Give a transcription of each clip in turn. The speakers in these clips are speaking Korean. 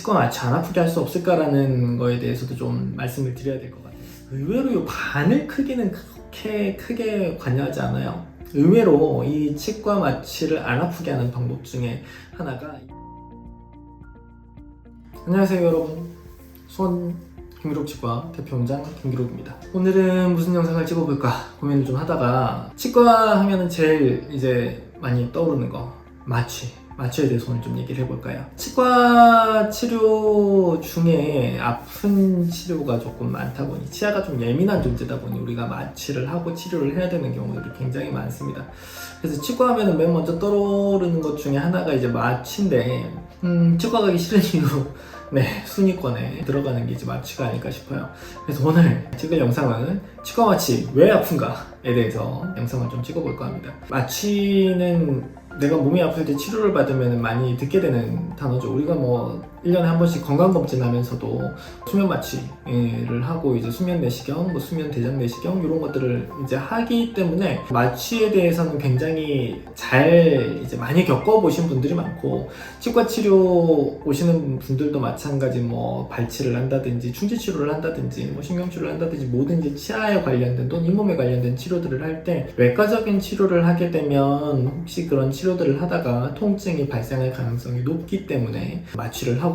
치과 마취 안 아프게 할 수 없을까라는 거에 대해서도 좀 말씀을 드려야 될 것 같아요. 의외로 이 바늘 크기는 그렇게 크게 관여하지 않아요. 의외로 이 치과 마취를 안 아프게 하는 방법 중에 하나가, 안녕하세요 여러분, 수원 김기록 치과 대표원장 김기록입니다. 오늘은 무슨 영상을 찍어볼까 고민을 좀 하다가, 치과 하면은 제일 이제 많이 떠오르는 거 마취에 대해서 오늘 좀 얘기를 해볼까요? 치과 치료 중에 아픈 치료가 조금 많다 보니, 치아가 좀 예민한 존재다 보니 우리가 마취를 하고 치료를 해야 되는 경우들이 굉장히 많습니다. 그래서 치과 하면은 맨 먼저 떠오르는 것 중에 하나가 이제 마취인데, 치과 가기 싫은 이유, 순위권에 들어가는 게 이제 마취가 아닐까 싶어요. 그래서 오늘 찍을 영상은 치과 마취 왜 아픈가에 대해서 영상을 좀 찍어볼까 합니다. 마취는 내가 몸이 아플 때 치료를 받으면 많이 듣게 되는 단어죠. 우리가 뭐 1년에 한 번씩 건강검진하면서도 수면 마취를 하고 이제 수면 내시경, 수면 대장 내시경 이런 것들을 이제 하기 때문에 마취에 대해서는 굉장히 잘 이제 많이 겪어보신 분들이 많고, 치과 치료 오시는 분들도 마찬가지 뭐 발치를 한다든지 충치 치료를 한다든지 뭐 신경 치료를 한다든지 뭐든지 치아에 관련된 또는 잇몸에 관련된 치료들을 할 때 외과적인 치료를 하게 되면 혹시 그런 치료들을 하다가 통증이 발생할 가능성이 높기 때문에 마취를 하고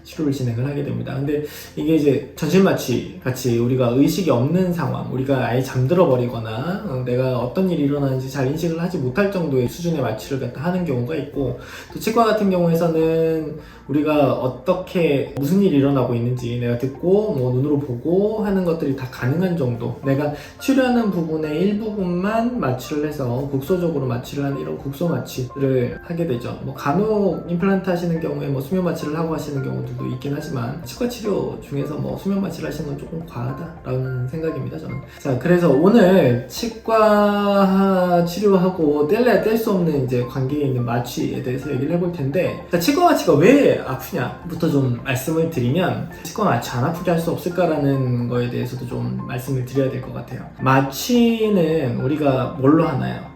치료를 진행을 하게 됩니다. 근데 이게 이제 전신마취 같이 우리가 의식이 없는 상황, 우리가 아예 잠들어 버리거나 내가 어떤 일이 일어나는지 잘 인식을 하지 못할 정도의 수준의 마취를 갖다 하는 경우가 있고, 또 치과 같은 경우에서는 우리가 어떻게 무슨 일이 일어나고 있는지 내가 듣고 뭐 눈으로 보고 하는 것들이 다 가능한 정도, 내가 치료하는 부분의 일부분만 마취를 해서 국소적으로 마취를 하는 이런 국소 마취를 하게 되죠. 뭐 간혹 임플란트 하시는 경우에 뭐 수면 마취를 하고 하시는 경우들도 있긴 하지만, 치과 치료 중에서 뭐 수면 마취를 하시는 건 조금 과하다라는 생각입니다, 저는. 자, 그래서 오늘 치과 치료하고 뗄래야 뗄 수 없는 이제 관계에 있는 마취에 대해서 얘기를 해볼 텐데, 치과 마취가 왜 아프냐부터 좀 말씀을 드리면, 치과 마취 안 아프게 할 수 없을까라는 거에 대해서도 좀 말씀을 드려야 될 것 같아요. 마취는 우리가 뭘로 하나요?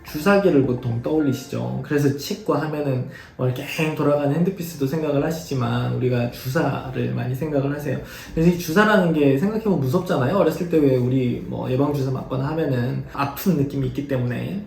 주사기를 보통 떠올리시죠. 그래서 치과 하면은 뭐 이렇게 행 돌아가는 핸드피스도 생각을 하시지만 우리가 주사를 많이 생각을 하세요. 그래서 이 주사라는 게 생각해보면 무섭잖아요. 어렸을 때 왜 우리 뭐 예방주사 맞거나 하면은 아픈 느낌이 있기 때문에,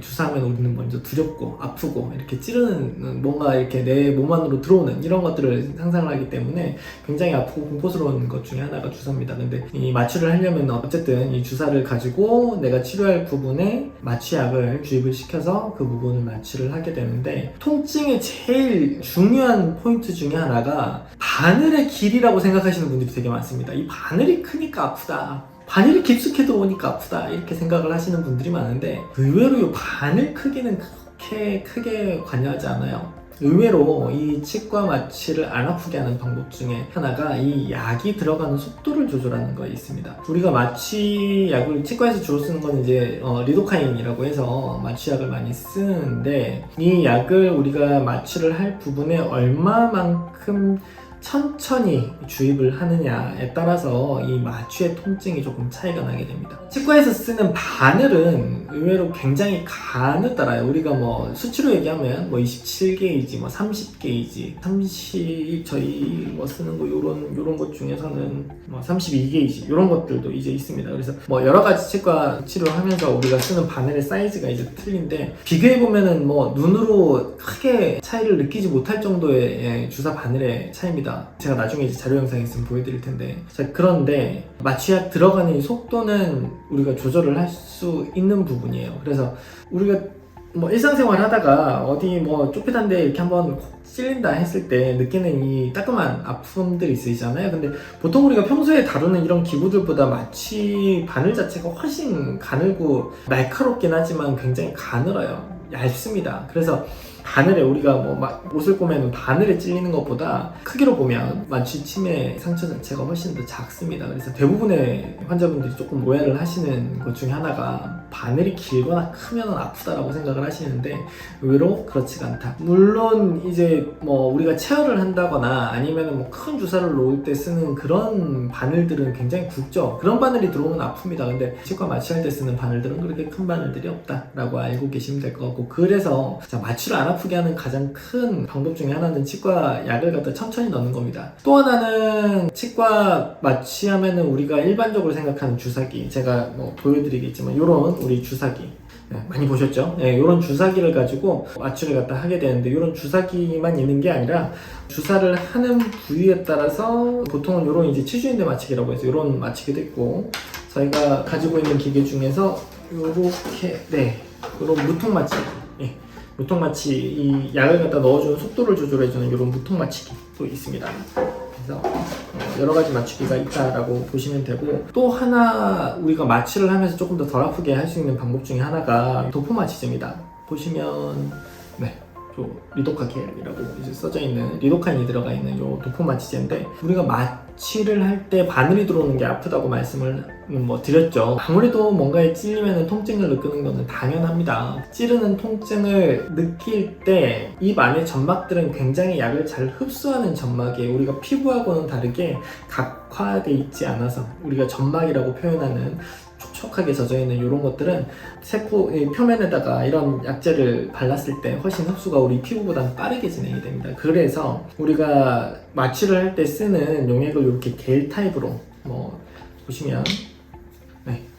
주사하면 우리는 먼저 두렵고 아프고 이렇게 찌르는, 뭔가 이렇게 내 몸 안으로 들어오는 이런 것들을 상상을 하기 때문에 굉장히 아프고 공포스러운 것 중에 하나가 주사입니다. 근데 이 마취를 하려면 어쨌든 이 주사를 가지고 내가 치료할 부분에 마취약을 주입을 시켜서 그 부분을 마취를 하게 되는데, 통증의 제일 중요한 포인트 중에 하나가 바늘의 길이라고 생각하시는 분들이 되게 많습니다. 이 바늘이 크니까 아프다, 바늘이 깊숙이 들어오니까 아프다, 이렇게 생각을 하시는 분들이 많은데, 의외로 이 바늘 크기는 그렇게 크게 관여하지 않아요. 의외로 이 치과 마취를 안 아프게 하는 방법 중에 하나가 이 약이 들어가는 속도를 조절하는 거에 있습니다. 우리가 마취약을 치과에서 주로 쓰는 건 이제 리도카인이라고 해서 마취약을 많이 쓰는데, 이 약을 우리가 마취를 할 부분에 얼마만큼 천천히 주입을 하느냐에 따라서 이 마취의 통증이 조금 차이가 나게 됩니다. 치과에서 쓰는 바늘은 의외로 굉장히 간에 따라요. 우리가 뭐 수치로 얘기하면 뭐 27게이지, 뭐 30게이지, 저희 뭐 쓰는 거 요런 것 중에서는 뭐 32게이지 요런 것들도 이제 있습니다. 그래서 뭐 여러 가지 치과 치료하면서 우리가 쓰는 바늘의 사이즈가 이제 틀린데, 비교해 보면은 뭐 눈으로 크게 차이를 느끼지 못할 정도의 주사 바늘의 차이입니다. 제가 나중에 이제 자료 영상이 있으면 보여드릴 텐데, 자, 그런데 마취약 들어가는 이 속도는 우리가 조절을 할 수 있는 부분이에요. 그래서 우리가 뭐 일상생활 하다가 어디 뭐 좁히단데 이렇게 한번 콕 찔린다 했을 때 느끼는 이 따끔한 아픔들이 있으시잖아요. 근데 보통 우리가 평소에 다루는 이런 기구들보다 마취 바늘 자체가 훨씬 가늘고 날카롭긴 하지만 굉장히 가늘어요. 얇습니다. 그래서 바늘에, 우리가 뭐 옷을 꼬매는 바늘에 찔리는 것보다 크기로 보면 마취 침의 상처 자체가 훨씬 더 작습니다. 그래서 대부분의 환자분들이 조금 오해를 하시는 것 중에 하나가 바늘이 길거나 크면 아프다라고 생각을 하시는데, 의외로 그렇지가 않다. 물론 이제 뭐 우리가 체열을 한다거나 아니면 뭐 큰 주사를 놓을 때 쓰는 그런 바늘들은 굉장히 굵죠. 그런 바늘이 들어오면 아픕니다. 근데 치과 마취할 때 쓰는 바늘들은 그렇게 큰 바늘들이 없다라고 알고 계시면 될 것 같고, 그래서 자, 마취를 안 아프게 하는 가장 큰 방법 중에 하나는 치과 약을 갖다 천천히 넣는 겁니다. 또 하나는 치과 마취하면은 우리가 일반적으로 생각하는 주사기, 제가 뭐 보여드리겠지만 요런 우리 주사기 많이 보셨죠? 이런 주사기를 가지고 마취를 갖다 하게 되는데, 이런 주사기만 있는 게 아니라 주사를 하는 부위에 따라서 보통은 이런 이제 치주인대 마취기라고 해서 이런 마취기도 있고, 저희가 가지고 있는 기계 중에서 이렇게 이런 무통 마취, 무통 마취, 이 약을 갖다 넣어주는 속도를 조절해주는 이런 무통 마취기도 있습니다. 그래서 여러 가지 마취기가 있다라고 보시면 되고, 또 하나 우리가 마취를 하면서 조금 더 덜 아프게 할 수 있는 방법 중에 하나가 도포 마취제입니다. 보시면 리도카 겔이라고 이제 써져 있는, 리도카인이 들어가 있는 요 도포 마취제인데, 우리가 마취를 할 때 바늘이 들어오는 게 아프다고 말씀을 드렸죠. 아무래도 뭔가에 찔리면 통증을 느끼는 것은 당연합니다. 찌르는 통증을 느낄 때 입 안에 점막들은 굉장히 약을 잘 흡수하는 점막이에요. 우리가 피부하고는 다르게 각화돼 있지 않아서 우리가 점막이라고 표현하는 촉촉하게 젖어있는 이런 것들은 세포 표면에다가 이런 약재를 발랐을 때 훨씬 흡수가 우리 피부보다는 빠르게 진행이 됩니다. 그래서 우리가 마취를 할 때 쓰는 용액을 이렇게 겔 타입으로 보시면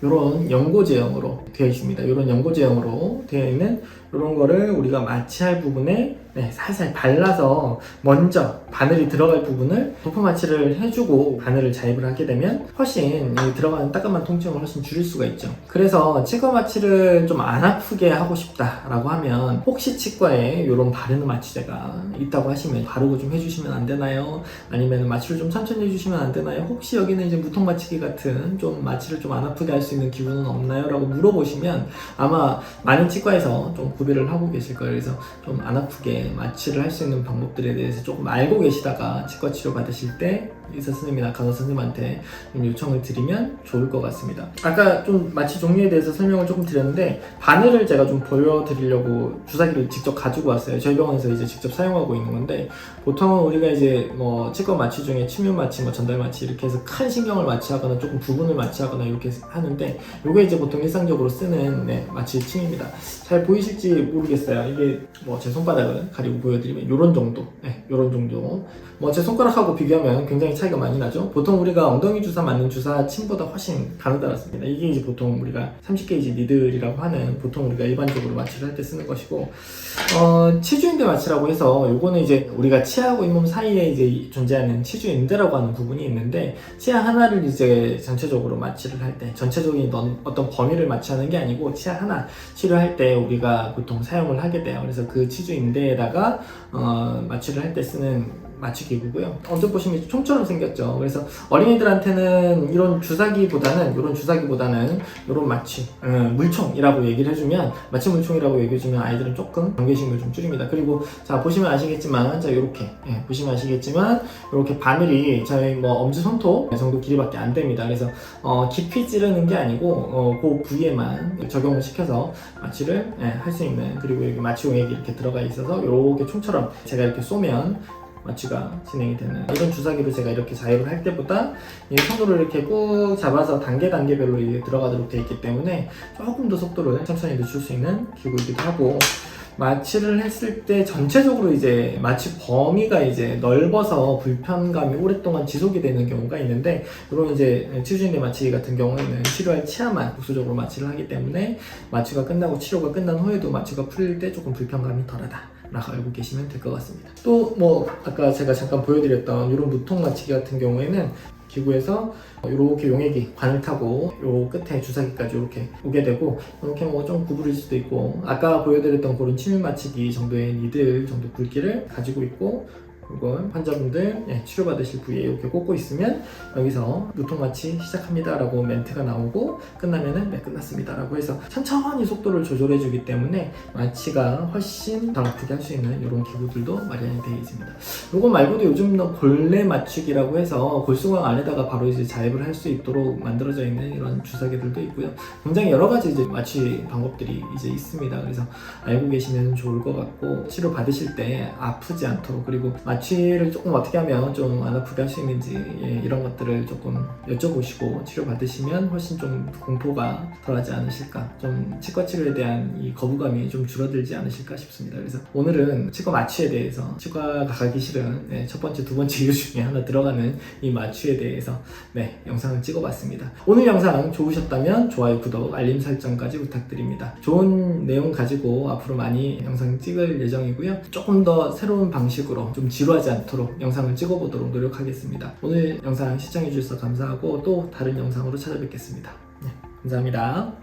이런 연고 제형으로 되어 있습니다. 이런 연고 제형으로 되어 있는 이런 거를 우리가 마취할 부분에 살살 발라서 먼저 바늘이 들어갈 부분을 도포 마취를 해주고 바늘을 자입을 하게 되면 훨씬 들어가는 따끔한 통증을 훨씬 줄일 수가 있죠. 그래서 치과 마취를 좀 안 아프게 하고 싶다라고 하면, 혹시 치과에 이런 바르는 마취제가 있다고 하시면 바르고 좀 해주시면 안 되나요? 아니면 마취를 좀 천천히 해주시면 안 되나요? 혹시 여기는 이제 무통 마취기 같은 좀 마취를 좀 안 아프게 할 수 있는 기구는 없나요? 라고 물어보시면 아마 많은 치과에서 좀 구별을 하고 계실 거예요. 그래서 좀 안 아프게 마취를 할 수 있는 방법들에 대해서 조금 알고 계시다가 치과 치료 받으실 때 의사 선생님이나 간호 선생님한테 좀 요청을 드리면 좋을 것 같습니다. 아까 좀 마취 종류에 대해서 설명을 조금 드렸는데, 바늘을 제가 좀 보여드리려고 주사기를 직접 가지고 왔어요. 저희 병원에서 이제 직접 사용하고 있는 건데, 보통 우리가 이제 치과 마취 중에 침윤 마취, 전달 마취 이렇게 해서 큰 신경을 마취하거나 조금 부분을 마취하거나 이렇게 하는데, 요게 이제 보통 일상적으로 쓰는 마취 침입니다. 잘 보이실지 모르겠어요. 이게 제 손바닥을 가리고 보여드리면 요런 정도, 요런 정도. 제 손가락하고 비교하면 굉장히 차이가 많이 나죠. 보통 우리가 엉덩이 주사 맞는 주사 침보다 훨씬 가느다랗습니다. 이게 이제 보통 우리가 30게이지 니들이라고 하는, 보통 우리가 일반적으로 마취를 할 때 쓰는 것이고, 치주인대 마취라고 해서 요거는 이제 우리가 치아하고 잇몸 사이에 이제 존재하는 치주인대라고 하는 부분이 있는데, 치아 하나를 이제 전체적으로 마취를 할 때, 전체적인 어떤 범위를 마취하는 게 아니고 치아 하나 치료할 때 우리가 보통 사용을 하게 돼요. 그래서 그 치주인대에다가 마취를 할 때 쓰는 마취기구고요. 언뜻 보시면 총처럼 생겼죠. 그래서 어린이들한테는 이런 주사기보다는 이런 마취 물총이라고 얘기를 해주면, 마취 물총이라고 얘기해주면 아이들은 조금 경계심을 좀 줄입니다. 그리고 자 보시면 아시겠지만, 이렇게 보시면 아시겠지만 이렇게 바늘이 저희 엄지 손톱 정도 길이밖에 안 됩니다. 그래서 깊이 찌르는 게 아니고 그 부위에만 적용을 시켜서 마취를 할 수 있는, 그리고 여기 마취 용액이 이렇게 들어가 있어서 이렇게 총처럼 제가 이렇게 쏘면 마취가 진행이 되는, 이런 주사기로 제가 이렇게 자입을 할 때보다 이 손으로 이렇게 꾹 잡아서 단계별로 들어가도록 되어 있기 때문에 조금 더 속도를 천천히 늦출 수 있는 기구이기도 하고, 마취를 했을 때 전체적으로 이제 마취 범위가 이제 넓어서 불편감이 오랫동안 지속이 되는 경우가 있는데, 이런 이제 치주인대 마취 같은 경우에는 치료할 치아만 국소적으로 마취를 하기 때문에 마취가 끝나고 치료가 끝난 후에도 마취가 풀릴 때 조금 불편감이 덜하다 라고 알고 계시면 될 것 같습니다. 또 아까 제가 잠깐 보여드렸던 이런 무통 마취기 같은 경우에는 기구에서 이렇게 용액이 관을 타고 요 끝에 주사기까지 이렇게 오게 되고, 이렇게 좀 구부릴 수도 있고, 아까 보여드렸던 그런 침윤 마취기 정도의 니들 정도 굵기를 가지고 있고, 이건 환자분들 치료받으실 부위에 이렇게 꽂고 있으면 여기서 무통 마취 시작합니다 라고 멘트가 나오고, 끝나면은 끝났습니다 라고 해서 천천히 속도를 조절해 주기 때문에 마취가 훨씬 더 아프게 할 수 있는 이런 기구들도 마련이 되어 있습니다. 이거 말고도 요즘은 골래 맞추기라고 해서 골수광 안에다가 바로 이제 자입을 할 수 있도록 만들어져 있는 이런 주사기들도 있고요. 굉장히 여러 가지 이제 마취 방법들이 이제 있습니다. 그래서 알고 계시면 좋을 것 같고, 치료 받으실 때 아프지 않도록, 그리고 마취를 조금 어떻게 하면 좀 안 아프게 할 수 있는지 이런 것들을 조금 여쭤보시고 치료 받으시면 훨씬 좀 공포가 덜하지 않으실까, 좀 치과 치료에 대한 이 거부감이 좀 줄어들지 않으실까 싶습니다. 그래서 오늘은 치과 마취에 대해서, 치과가 가기 싫은 첫 번째, 두 번째 이유 중에 하나 들어가는 이 마취에 대해서 영상을 찍어봤습니다. 오늘 영상 좋으셨다면 좋아요, 구독, 알림 설정까지 부탁드립니다. 좋은 내용 가지고 앞으로 많이 영상 찍을 예정이고요. 조금 더 새로운 방식으로 좀 지루하지 않도록 영상을 찍어보도록 노력하겠습니다. 오늘 영상 시청해주셔서 감사하고 또 다른 영상으로 찾아뵙겠습니다. 감사합니다.